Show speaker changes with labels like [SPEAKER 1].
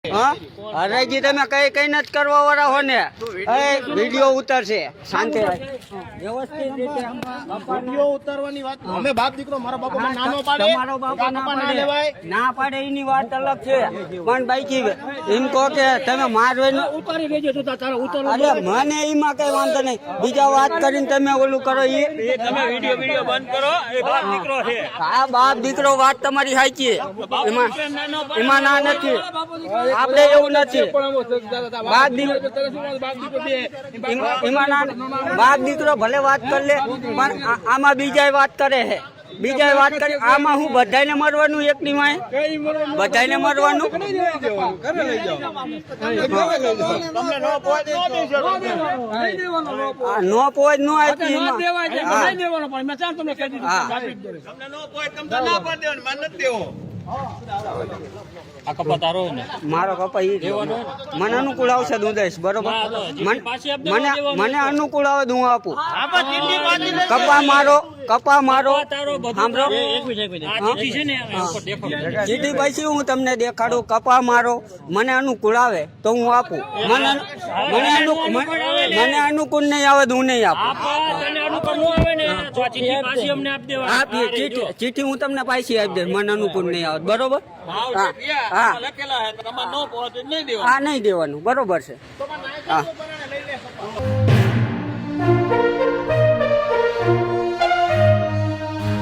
[SPEAKER 1] હા હરાજી તમે કઈ કઈ નથી કરવા વાળા હો ને વિડીયો ઉતરશે શાંતિ વ્યવસ્થિત રીતે
[SPEAKER 2] વિડીયો ઉતારવાની વાત અમે બાપ દીકરો મારો બાપો મને નાનો પાડે
[SPEAKER 1] તમારો બાપા ના પાડે એની વાત અલગ છે પણ બાકી એમ કહો કે તમે મારવાનું
[SPEAKER 2] ઉતારી લેજો તો તારા ઉતાર
[SPEAKER 1] અરે મને એમાં કઈ વાંધો નહીં બીજા વાત કરીને તમે ઓલું કરો એ
[SPEAKER 3] તમે વિડીયો બંધ કરો એ બાપ દીકરો છે
[SPEAKER 1] હા બાપ દીકરો વાત તમારી સાચી એમાં ના નથી આપણે એવું નથી બાપ દીકરો ભલે વાત કરી લે પણ આમાં બીજા વાત કરે છે બીજા વાત કરી આમાં હું બધાને મરવાનું એકની માં બધાને મરવાનું નો પોજ નો આપી મારો કપા ઈ મને અનુકૂળ આવશે હું દઈશ બરોબર મને અનુકૂળ આવે હું આપું કપા મારો ચીઠી પછી હું તમને દેખાડું કપા મારો મને અનુકૂળ આવે તો હું આપું મને અનુકૂળ નહીં આવે તો હું નહીં આપું ચીઠી હું તમને પાછી આપી દઈશ મને અનુકૂળ નહીં આવે બરોબર હા નહીં દેવાનું બરોબર છે હા